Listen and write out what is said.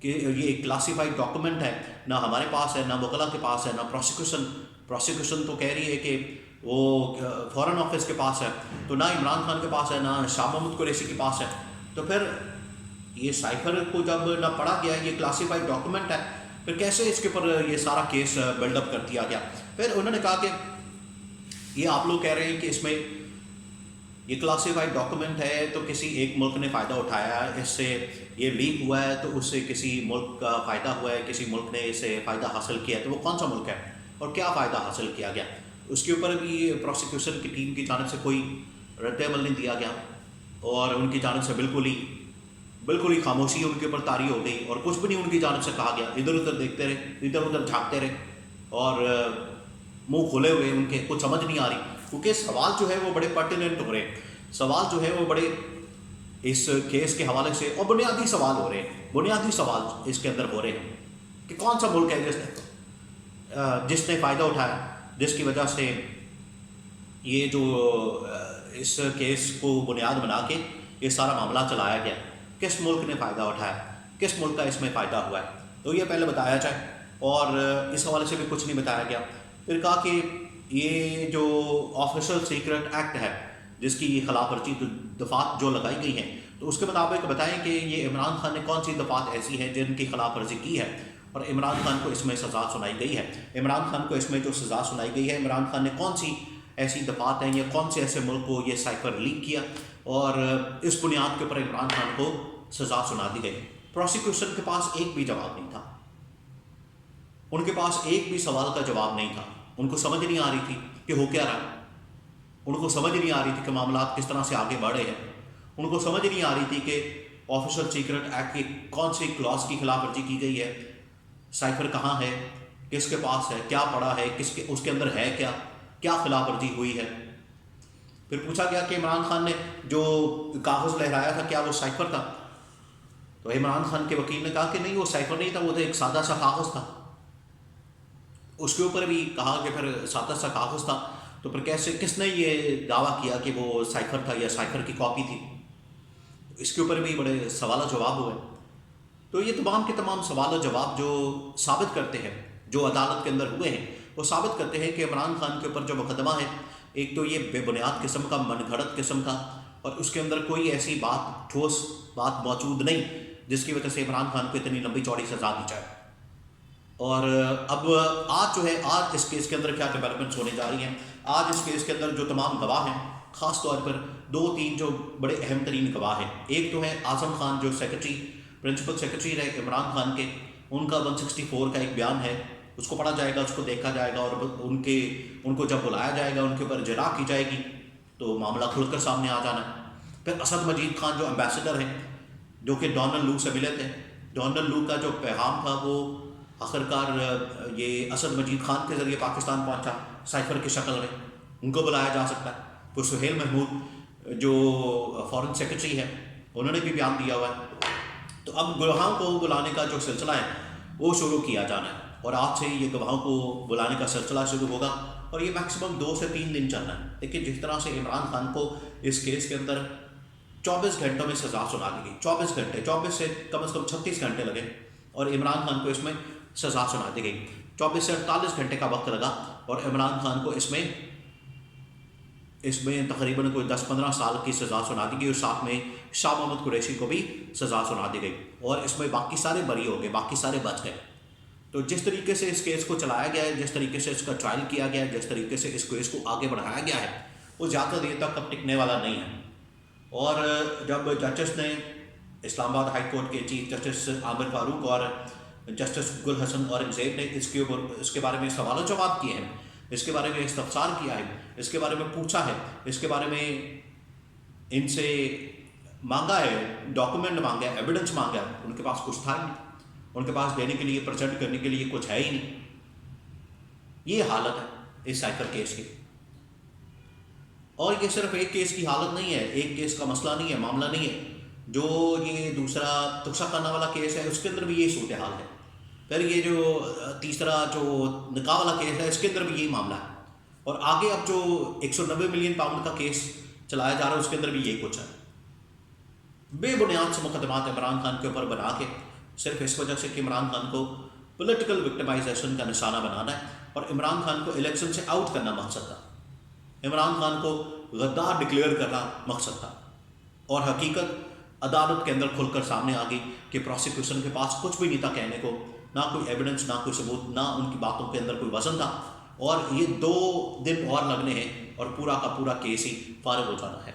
کہ یہ ایک کلاسیفائڈ ڈاکومنٹ ہے، نہ ہمارے پاس ہے، نہ وکلا کے پاس ہے، نہ پروسیکیوشن تو کہہ رہی ہے کہ وہ فارن آفس کے پاس ہے، تو نہ عمران خان کے پاس ہے، نہ شاہ محمود قریشی کے پاس ہے. تو پھر یہ سائفر کو جب نہ پڑھا گیا، یہ کلاسیفائڈ ڈاکومنٹ ہے، پھر کیسے اس کے اوپر یہ سارا کیس بلڈ اپ کر دیا گیا؟ پھر انہوں نے کہا کہ یہ آپ لوگ کہہ رہے ہیں کہ اس میں یہ کلاسیفائڈ ڈاکومنٹ ہے تو کسی ایک ملک نے فائدہ اٹھایا ہے، اس سے یہ لیک ہوا ہے تو اس سے کسی ملک کا فائدہ ہوا ہے، کسی ملک نے اس سے فائدہ حاصل کیا ہے، تو وہ کون سا ملک ہے اور کیا فائدہ حاصل کیا گیا؟ اس کے اوپر بھی پروسیکیوشن کی ٹیم کی جانب سے کوئی رد عمل نہیں دیا گیا، اور ان کی جانب سے بالکل ہی خاموشی ان کے اوپر طاری ہو گئی، اور کچھ بھی نہیں ان کی جانب سے کہا گیا. ادھر ادھر دیکھتے رہے، ادھر ادھر جھانکتے رہے، اور منہ کھلے ہوئے ان کے، کچھ سمجھ نہیں آ رہی، کیونکہ سوال جو ہے وہ بڑے پرٹیننٹ ہو رہے ہیں، سوال جو ہے وہ بڑے اس کیس کے حوالے سے اور بنیادی سوال ہو رہے ہیں، بنیادی سوال اس کے اندر ہو رہے ہیں کہ کون سا ملک ہے جس نے فائدہ اٹھایا، جس کی وجہ سے یہ جو اس کیس کو بنیاد بنا کے یہ سارا معاملہ چلایا گیا، کس ملک نے فائدہ اٹھایا، کس ملک کا اس میں فائدہ ہوا ہے، تو یہ پہلے بتایا جائے. اور اس حوالے سے بھی کچھ نہیں بتایا گیا. پھر کہا کہ یہ جو آفیشل سیکرٹ ایکٹ ہے جس کی خلاف ورزی دفعات جو لگائی گئی ہیں، تو اس کے مطابق بتائیں کہ یہ عمران خان نے کون سی دفعات ایسی ہیں جن کی خلاف ورزی کی ہے اور عمران خان کو اس میں سزا سنائی گئی ہے. عمران خان کو اس میں جو سزا سنائی گئی ہے، عمران خان نے کون سی ایسی دفعات ہیں یا کون سے ایسے ملک کو یہ سائفر لیک کیا، اور اس بنیاد کے اوپر عمران خان کو سزا سنا دی گئی. پروسیکیوشن کے پاس ایک بھی جواب نہیں تھا، ان کے پاس ایک بھی سوال کا جواب نہیں تھا. ان کو سمجھ نہیں آ رہی تھی کہ ہو کیا رہا ہے، ان کو سمجھ نہیں آ رہی تھی کہ معاملات کس طرح سے آگے بڑھ رہے ہیں، ان کو سمجھ نہیں آ رہی تھی کہ آفیشل سیکرٹ ایکٹ کی کون سی کلاس کی خلاف ورزی کی گئی ہے، سائفر کہاں ہے، کس کے پاس ہے، کیا پڑا ہے، اس کے اندر ہے کیا خلاف ورزی ہوئی ہے. پھر پوچھا گیا کہ عمران خان نے جو کاغذ لہرایا تھا کیا وہ سائفر تھا؟ تو عمران خان کے وکیل نے کہا کہ نہیں، وہ سائفر نہیں تھا، وہ تو ایک سادہ سا کاغذ تھا. اس کے اوپر بھی کہا کہ پھر سادہ سا کاغذ تھا، تو پھر کس نے یہ دعویٰ کیا کہ وہ سائفر تھا یا سائفر کی کاپی تھی؟ اس کے اوپر بھی بڑے سوال و جواب ہوئے. تو یہ تمام کے تمام سوال و جواب جو ثابت کرتے ہیں، جو عدالت کے اندر ہوئے ہیں، وہ ثابت کرتے ہیں کہ عمران خان کے اوپر جو مقدمہ ہے، ایک تو یہ بے بنیاد قسم کا، من گھڑت قسم کا، اور اس کے اندر کوئی ایسی ٹھوس بات موجود نہیں جس کی وجہ سے عمران خان کو اتنی لمبی چوڑی سزا دی جائے. اور اب آج اس کیس کے اندر کیا ڈیولپمنٹس ہونے جا رہی ہیں. آج اس کیس کے اندر جو تمام گواہ ہیں، خاص طور پر 2-3 جو بڑے اہم ترین گواہ ہیں، ایک تو ہے اعظم خان جو پرنسپل سیکرٹری رہے عمران خان کے، ان کا 164 کا ایک بیان ہے، اس کو پڑھا جائے گا، اس کو دیکھا جائے گا، اور ان کو جب بلایا جائے گا، ان کے اوپر جرح کی جائے گی تو معاملہ کھل کر سامنے آ جانا ہے. پھر اسد مجید خان جو ایمبیسڈر ہیں، جو کہ ڈونلڈ لو سے ملے تھے، ڈونلڈ لو کا جو پیغام تھا وہ آخرکار یہ اسد مجید خان کے ذریعے پاکستان پہنچا سائفر کی شکل میں، ان کو بلایا جا سکتا ہے. پھر سہیل محمود جو فارن سیکرٹری ہے، انہوں نے بھی بیان دیا ہوا ہے. تو اب گواہوں کو بلانے کا جو سلسلہ ہے وہ شروع کیا جانا ہے، اور آج سے یہ گواہوں کو بلانے کا سلسلہ شروع ہوگا، اور یہ میکسیمم 2 سے 3 دن چلنا ہے. لیکن جس طرح سے عمران خان کو اس کیس کے اندر 24 گھنٹوں میں سزا سنا دی گئی، 24 سے کم از کم 36 گھنٹے لگے، اور عمران خان کو اس میں سزا سنا دی گئی. 24 سے 48 گھنٹے کا وقت لگا، اور عمران خان کو اس میں تقریباً کوئی 10-15 سال کی سزا سنا دی گئی، اور ساتھ میں شاہ محمود قریشی کو بھی سزا سنا دی گئی، اور اس میں باقی سارے بری ہو گئے، باقی سارے بچ گئے. تو جس طریقے سے اس کیس کو چلایا گیا ہے، جس طریقے سے اس کا ٹرائل کیا گیا ہے، جس طریقے سے اس کیس کو آگے بڑھایا گیا ہے، وہ زیادہ دیر تک اب ٹکنے والا نہیں ہے. اور جب ججز نے اسلام آباد ہائی کورٹ کے چیف جسٹس عامر فاروق اور جسٹس گل حسن اورنگزیب نے اس کے بارے میں سوال و جواب کیے ہیں، اس کے بارے میں استفسار کیا ہے، اس کے بارے میں پوچھا ہے، اس کے بارے میں ان سے مانگا ہے، ڈاکومنٹ مانگا ہے، ایویڈنس مانگا ہے. ان کے پاس کچھ تھا ہی نہیں، ان کے پاس دینے کے لیے، پریزنٹ کرنے کے لیے کچھ ہے ہی نہیں. یہ حالت ہے اس سائفر کیس کی. اور یہ صرف ایک کیس کی حالت نہیں ہے، ایک کیس کا مسئلہ نہیں ہے، معاملہ نہیں ہے. جو یہ دوسرا تقسیٰ خانہ والا کیس ہے، اس کے اندر بھی یہی صورتحال ہے. پھر یہ جو تیسرا جو نکاح والا کیس ہے، اس کے اندر بھی یہی معاملہ ہے. اور آگے اب جو 190 ملین پاؤنڈ کا کیس چلایا جا رہا ہے، اس کے اندر بھی یہی کچھ ہے. بے بنیاد سے مقدمات عمران خان کے اوپر بنا کے صرف اس وجہ سے کہ عمران خان کو پولیٹیکل وکٹمائزیشن کا نشانہ بنانا ہے اور عمران خان کو الیکشن سے آؤٹ کرنا مقصد تھا، عمران خان کو غدار ڈکلیئر کرنا مقصد تھا۔ اور حقیقت عدالت کے اندر کھل کر سامنے آ گئی کہ پروسیکیوشن کے پاس کچھ بھی نہیں تھا کہنے کو، نہ کوئی ایویڈنس، نہ کوئی ثبوت، نہ ان کی باتوں کے اندر کوئی وزن تھا، اور یہ 2 دن اور لگنے ہیں اور پورا کا پورا کیس ہی فارغ ہو جانا ہے۔